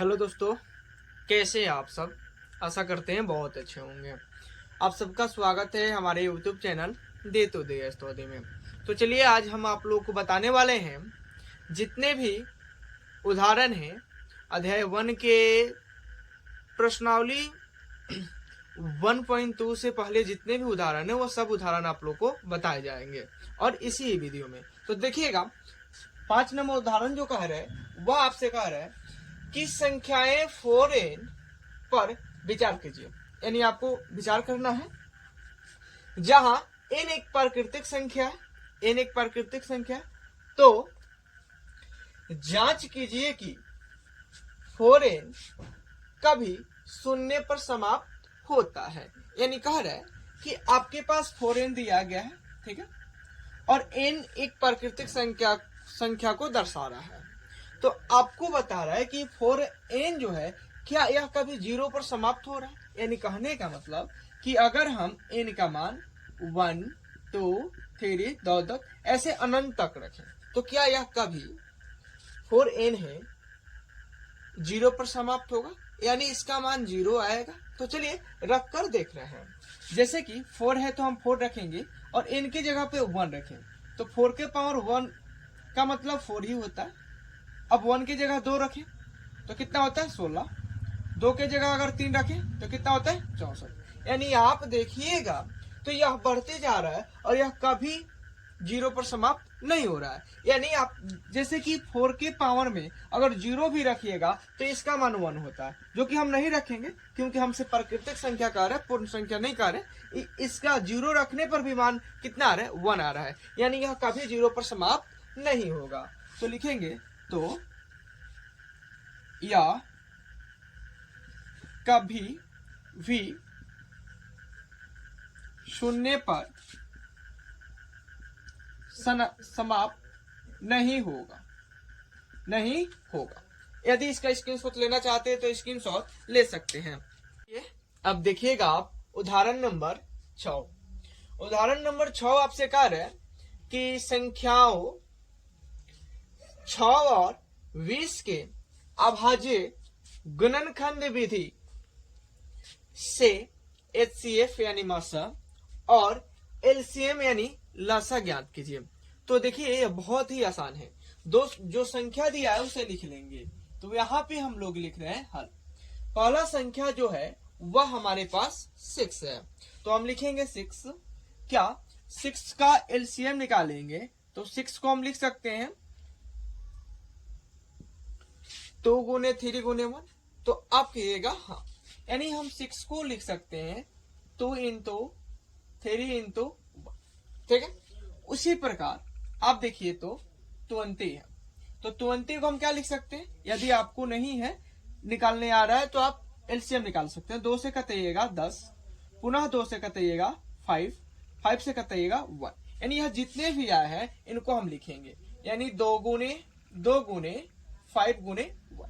Hello दोस्तों, कैसे हैं आप सब। आशा करते हैं बहुत अच्छे होंगे। आप सबका स्वागत है हमारे यूट्यूब चैनल दे तो दे स्तौदी में। तो चलिए आज हम आप लोगों को बताने वाले हैं जितने भी उदाहरण हैं अध्याय 1 के प्रश्नावली 1.2 से पहले जितने भी उदाहरण है वो सब उदाहरण आप लोग को बताए जाएंगे और इसी वीडियो में। तो देखिएगा 5 नंबर उदाहरण जो कह रहे हैं वह आपसे कह रहा है कि संख्याएं 4n पर विचार कीजिए। यानी आपको विचार करना है जहां n एक प्राकृतिक संख्या है, n एक प्राकृतिक संख्या है, तो जांच कीजिए कि 4n कभी शून्य पर समाप्त होता है। यानी कह रहा है कि आपके पास 4n दिया गया है, ठीक है, और n एक प्राकृतिक संख्या को दर्शा रहा है। तो आपको बता रहा है कि 4n जो है क्या यह कभी 0 पर समाप्त हो रहा है। यानी कहने का मतलब कि अगर हम n का मान 1 2 3 तक ऐसे अनंत तक रखें तो क्या यह कभी 4n है 0 पर समाप्त होगा, यानी इसका मान 0 आएगा। तो चलिए रख कर देख रहे हैं। जैसे कि 4 है तो हम 4 रखेंगे और n की जगह पे 1 रखें तो 4 के पावर 1 का मतलब 4 ही होता है। अब 1 की जगह 2 रखें तो कितना होता है 16। 2 की जगह अगर 3 रखें तो कितना होता है 64। यानी आप देखिएगा तो यह बढ़ते जा रहा है और यह कभी 0 पर समाप्त नहीं हो रहा है। यानी आप जैसे कि 4 के पावर में अगर 0 भी रखिएगा तो इसका मान 1 होता है, जो कि हम नहीं रखेंगे क्योंकि हमसे प्राकृतिक संख्या कह रहा है, पूर्ण संख्या नहीं कह रहे। इसका 0 रखने पर भी मान कितना आ रहा है 1 आ रहा है। यानी यह कभी 0 पर समाप्त नहीं होगा। तो लिखेंगे तो या कभी भी शून्य पर समाप्त नहीं होगा। यदि इसका स्क्रीनशॉट लेना चाहते हैं तो स्क्रीनशॉट ले सकते हैं। अब देखिएगा आप उदाहरण नंबर 6। उदाहरण नंबर 6 आपसे कह रहे हैं कि संख्याओं 6 और 20 के अभाज्य गुणनखंड विधि से HCF यानी मासा और LCM यानी लासा ज्ञात कीजिए। तो देखिए यह बहुत ही आसान है। जो संख्या दिया है उसे लिख लेंगे। तो यहाँ पे हम लोग लिख रहे हैं हल। पहला संख्या जो है वह हमारे पास 6 है, तो हम लिखेंगे 6। क्या 6 का LCM निकालेंगे तो 6 को हम लिख सकते हैं 2 गुने 3 गुने 1। तो आप कहिएगा हाँ, यानी हम 6 को लिख सकते हैं 2 इंटू 3 इंटू 1, ठीक है। उसी प्रकार आप देखिए तो 20 है, तो 20 को हम क्या लिख सकते हैं, यदि आपको नहीं है निकालने आ रहा है तो आप एलसीएम निकाल सकते हैं। 2 से कटाइएगा 10, पुनः 2 से कटाइएगा 5, 5 से कटाइएगा 1। यानी यह जितने भी आए हैं इनको हम लिखेंगे, यानी 2 गुने 5 गुने 1।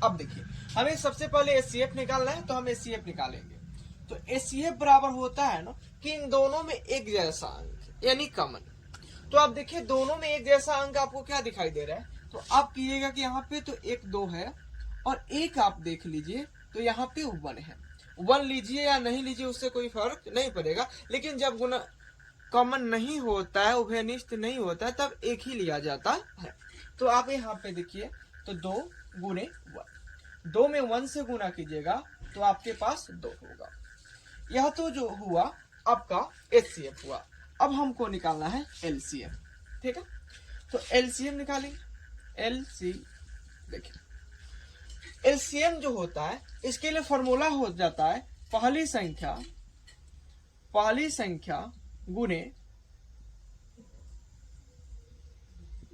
अब देखिए हमें सबसे पहले एचसीएफ निकालना है तो हम एचसीएफ निकालेंगे। तो एचसीएफ बराबर होता है ना कि इन दोनों में एक जैसा अंक यानी कॉमन। तो आप देखिए दोनों में एक जैसा अंक आपको क्या दिखाई दे रहा है, तो आप कीजिएगा कि यहाँ पे तो 1 2 है और एक आप देख लीजिए तो यहाँ पे 1 है। 1 लीजिए या नहीं लीजिए उससे कोई फर्क नहीं पड़ेगा, लेकिन जब गुना कॉमन नहीं होता है, उभयनिष्ठ नहीं होता है, तब एक ही लिया जाता है। तो आप यहाँ पे देखिए तो 2 गुने 1, 2 में 1 से गुना कीजिएगा तो आपके पास 2 होगा। यह तो जो हुआ आपका एचसीएफ हुआ। अब हमको निकालना है एलसीएम, ठीक है। तो एलसीएम निकालेंगे। देखिए एलसीएम जो होता है इसके लिए फॉर्मूला हो जाता है पहली संख्या गुने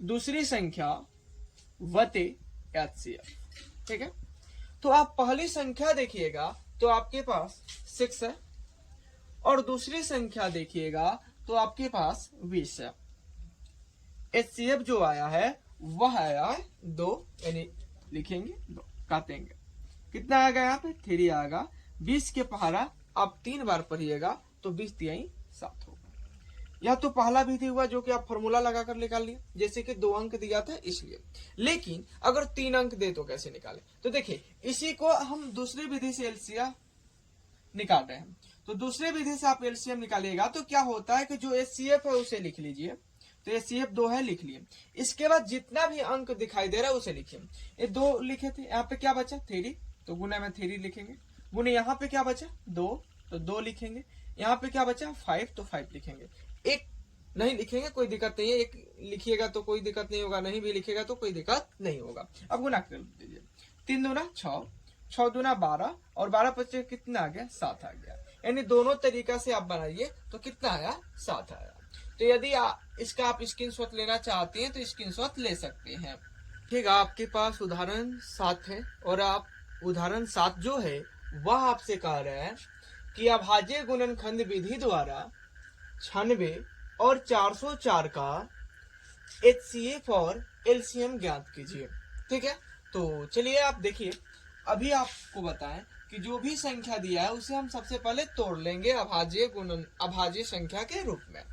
दूसरी संख्या वते एचसीएफ, ठीक है। तो आप पहली संख्या देखिएगा तो आपके पास 6 है और दूसरी संख्या देखिएगा तो आपके पास 20 है। एचसीएफ जो आया है वह आया है 2, यानी लिखेंगे 2, काटेंगे कितना आएगा यहाँ पे 3 आएगा। 20 के पहाड़ा आप 3 बार पढ़िएगा तो 20 3 7 होगा। या तो पहला विधि हुआ जो कि आप फॉर्मूला लगाकर निकाल लिए, जैसे कि 2 अंक दिया था इसलिए। लेकिन अगर 3 अंक दे तो कैसे निकाले, तो देखिए इसी को हम दूसरी विधि से एलसीएम निकाल रहे हैं। तो दूसरे विधि से आप एलसीएम निकालिएगा तो क्या होता है कि जो एचसीएफ है उसे लिख लीजिए, तो एचसीएफ 2 है लिख लिए। इसके बाद जितना भी अंक दिखाई दे रहा है उसे लिखिए। ये 2 लिखे थे, यहाँ पे क्या बचा 3, तो गुना में 3 लिखेंगे। गुने यहाँ पे क्या बचा 2, तो 2 लिखेंगे। यहाँ पे क्या बचा 5, तो 5 लिखेंगे। एक नहीं लिखेंगे कोई दिक्कत नहीं है, एक लिखिएगा तो कोई दिक्कत नहीं होगा, नहीं भी लिखेगा तो कोई दिक्कत नहीं होगा। अब गुना कर दीजिए, 3 दूना 6, 6 दूना 12 और 12 पच्चीस कितना आ गया 7 आ गया। यानी दोनों तरीका से आप बनाइए तो कितना आया 7 आया। तो यदि इसका आप स्क्रीनशॉट लेना चाहते हैं तो स्क्रीनशॉट ले सकते हैं। ठीक है, आपके पास उदाहरण 7 है और आप उदाहरण 7 जो है वह आपसे कह रहा है कि अभाज्य गुणनखंड विधि द्वारा 96 और 404 का एचसीएफ और एलसीएम ज्ञात कीजिए। ठीक है, तो चलिए आप देखिए, अभी आपको बताएं कि जो भी संख्या दिया है उसे हम सबसे पहले तोड़ लेंगे अभाज्य संख्या के रूप में।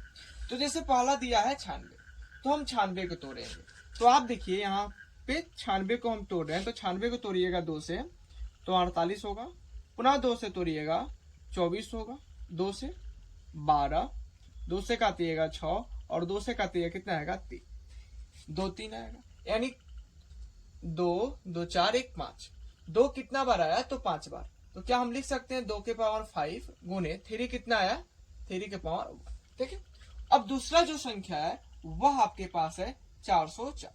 तो जैसे पहला दिया है 96, तो हम 96 को तोड़ेंगे। तो आप देखिए यहाँ पे 96 को हम तोड़ रहे हैं, तो 96 को तोड़िएगा 2 से तो 48 होगा, पुनः 2 से तोड़िएगा 24 होगा, 2 से 12, 2 से काटिएगा 6 और 2 से काटिएगा कितना आएगा 3, 2 3 आएगा। यानी 2 2 4 1 5, 2 कितना बार आया तो 5 बार। तो क्या हम लिख सकते हैं 2 के पावर 5 गुने 3 कितना आया 3 के पावर 1। ठीक है, अब दूसरा जो संख्या है वह आपके पास है 404।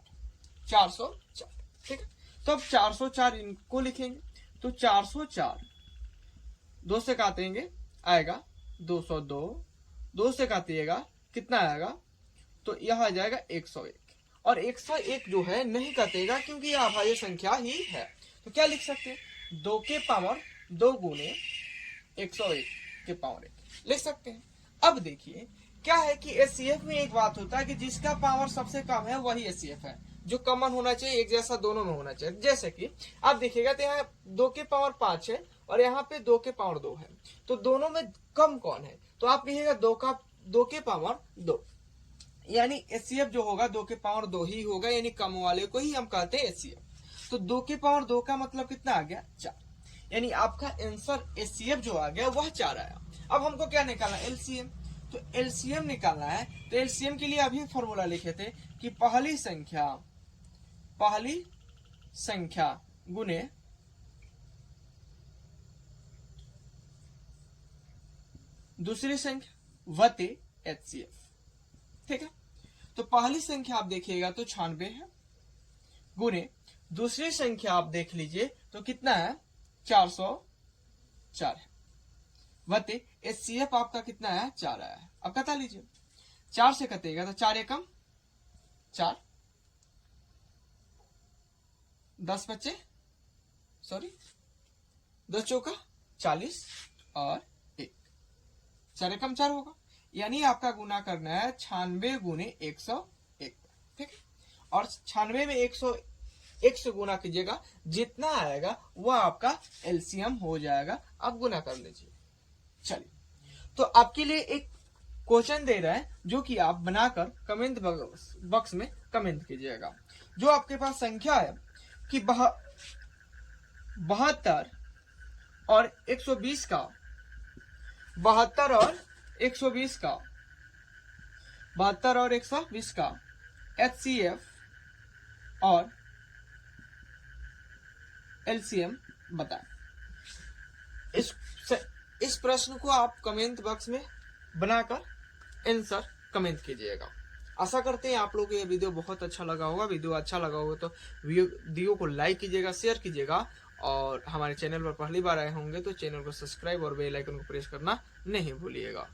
404 ठीक है, तो अब 404 इनको लिखेंगे। तो 404 2 से काटेंगे आएगा 202, 2 से काटिएगा कितना आएगा तो यह आ जाएगा 101। और 101 जो है नहीं काटेगा क्योंकि यह अभाज्य संख्या ही है। तो क्या लिख सकते हैं 2 के पावर 2 गुने 101 के पावर 1 लिख सकते हैं। अब देखिए क्या है कि एचसीएफ में एक बात होता है कि जिसका पावर सबसे कम है वही एचसीएफ है, जो कॉमन होना चाहिए, एक जैसा दोनों में होना चाहिए। जैसे कि आप देखिएगा तो यहाँ 2 के पावर 5 है और यहाँ पे 2 के पावर 2 है, तो दोनों में कम कौन है, तो आप कहिएगा 2 के पावर 2, यानी एचसीएफ जो होगा 2 के पावर 2 ही होगा, यानी कम वाले को ही हम कहते हैं एचसीएफ। तो 2 के पावर 2 का मतलब कितना आ गया 4, यानी आपका आंसर एचसीएफ जो आ गया वह 4 आया। अब हमको क्या निकालना है एलसीएम, तो एलसीएम निकालना है। तो एलसीएम के लिए अभी फॉर्मूला लिखे थे कि पहली संख्या गुने दूसरी संख्या वते एचसीएफ। ठीक है, तो पहली संख्या आप देखिएगा तो 96 है, गुने दूसरी संख्या आप देख लीजिए तो कितना है 404 है, वते एचसीएफ आपका कितना है 4 आया है। अब कटा लीजिए, 4 से कटेगा तो 4 एकम 4, 10 बच्चे 10 चौका 40 और 1, 4 एकम 4 होगा। यानी आपका गुना करना है 96 गुने 101। ठीक है, और 96 में 101 से गुना कीजिएगा, जितना आएगा वह आपका एलसीएम हो जाएगा। आप गुना कर लीजिए। चलिए, तो आपके लिए एक क्वेश्चन दे रहा है जो कि आप बनाकर कमेंट बॉक्स में कमेंट कीजिएगा। जो आपके पास संख्या है कि 72 और 120 का 72 और 120 का 72 और 120 का एचसीएफ और एलसीएम बताएं। इस प्रश्न को आप कमेंट बॉक्स में बनाकर आंसर कमेंट कीजिएगा। आशा करते हैं आप लोगों को यह वीडियो बहुत अच्छा लगा होगा। वीडियो अच्छा लगा होगा तो वीडियो को लाइक कीजिएगा, शेयर कीजिएगा, और हमारे चैनल पर पहली बार आए होंगे तो चैनल को सब्सक्राइब और बेल आइकन को प्रेस करना नहीं भूलिएगा।